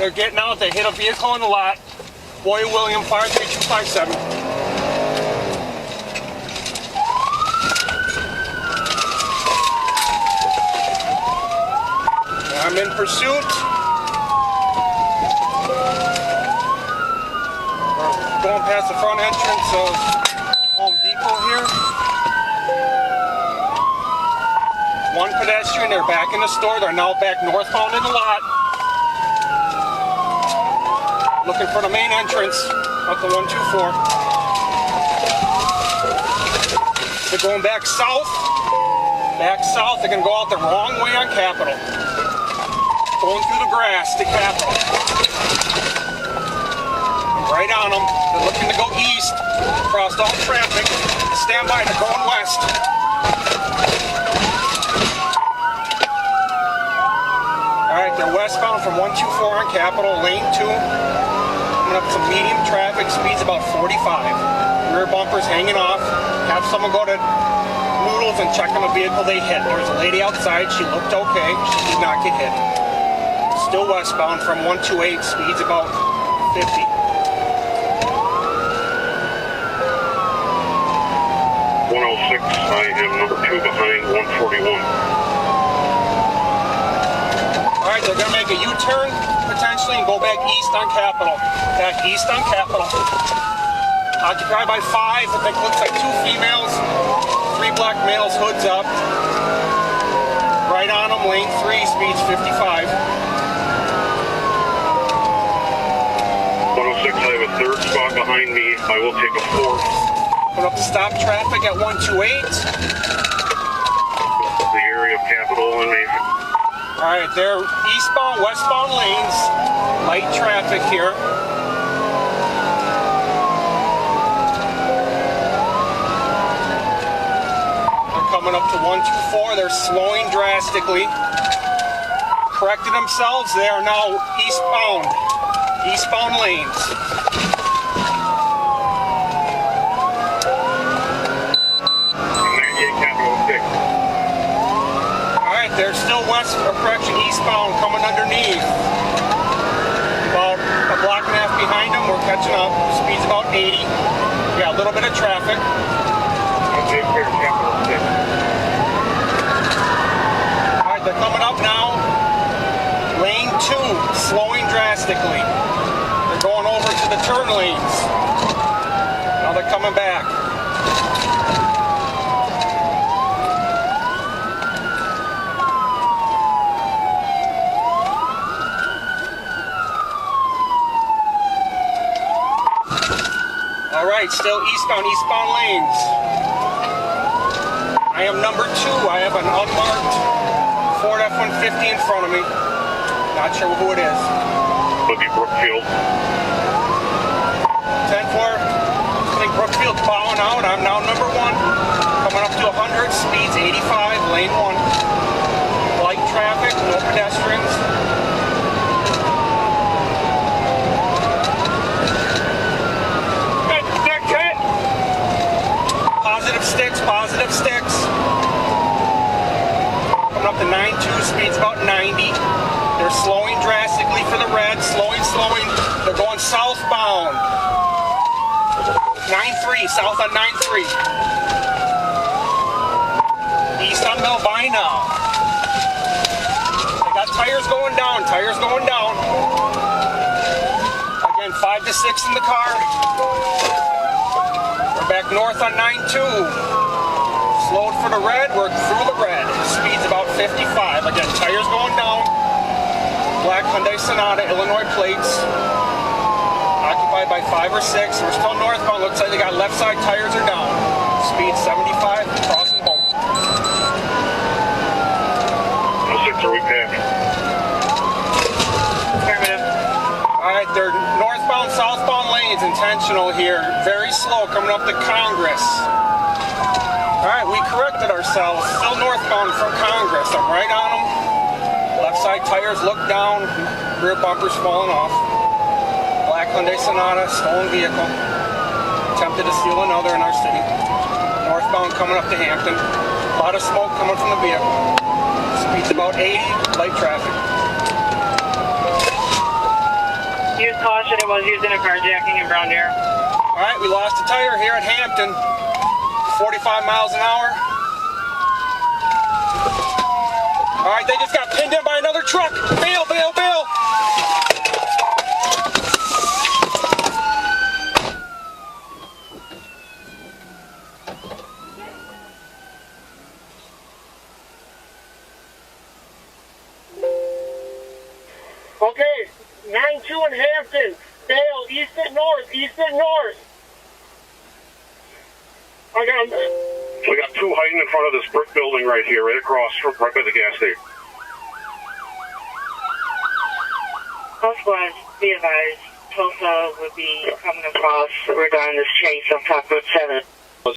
they're getting out. They hit a vehicle in the lot. Boy William, fire 3257. I'm in pursuit. We're going past the front entrance of Home Depot here. One pedestrian, they're back in the store. They're now back northbound in the lot. Looking for the main entrance up the 124. They're going back south. Back south, they're going to go out the wrong way on Capitol. Going through the grass to Capitol. Right on them. They're looking to go east. Crossed all traffic. Stand by, they're going west. Alright, they're westbound from 124 on Capitol, lane 2. Coming up to medium traffic, speed's about 45. Rear bumper's hanging off. Have someone go to Noodles and check on the vehicle they hit. There's a lady outside, she looked okay. She did not get hit. Still westbound from 128, speed's about 50. I am number 2 behind 141. Alright, they're going to make a U-turn potentially and go back east on Capitol. Back east on Capitol. Occupied by 5. I think looks like 2 females. 3 black males, hoods up. Right on them, lane 3, speeds 55. 106, I have a 3rd spot behind me. I will take a 4th. Put up stop traffic at 128. The area of Capitol and Mason. Alright, they're eastbound, westbound lanes. Light traffic here. They're coming up to 124. They're slowing drastically. Corrected themselves. They are now eastbound. Eastbound lanes. They're still west, or correction, eastbound, coming underneath. About a block and a half behind them, we're catching up. Speed's about 80. Got a little bit of traffic. Alright, they're coming up now. Lane 2, slowing drastically. They're going over to the turn lanes. Now they're coming back. Alright, still eastbound lanes. I am number 2. I have an unmarked Ford F-150 in front of me. Not sure who it is. Could be Brookfield. 10-4. I think Brookfield's bowing out. I'm now number 1. Coming up to 100. Speeds 85. Lane 1. Light traffic. No pedestrians. Positive sticks. Coming up to 92, speeds about 90. They're slowing drastically for the red, slowing. They're going southbound. 9-3, south on 9-3. East on Melvina. They got tires going down. Again, 5 to 6 in the car. We're back north on 9-2. Slowed for the red, we're through the red. Speed's about 55. Again, tires going down. Black Hyundai Sonata, Illinois plates. Occupied by 5 or 6. We're still northbound. Looks like they got left side tires are down. Speed 75, crossing both. 106, are we back? Hey, man. Alright, they're northbound, southbound lanes, intentional here. Very slow, coming up to Congress. Alright, we corrected ourselves. Still northbound from Congress. I'm right on them. Left side tires look down. Rear bumper's falling off. Black Hyundai Sonata, stolen vehicle. Attempted to steal another in our city. Northbound coming up to Hampton. A lot of smoke coming from the vehicle. Speed's about 80. Light traffic. Use caution, it was used in a carjacking in Brown Deer. All right, we lost a tire here at Hampton. 45 miles an hour. All right, they just got pinned in by another truck. Bail, bail, bail. Okay, 9-2 in Hampton. Bail, east and north, east and north. I got him. We got two hiding in front of this brick building right here, right across, right by the gas station. Squad, be advised, Tulsa would be coming across. We're on this chase on top Route 7.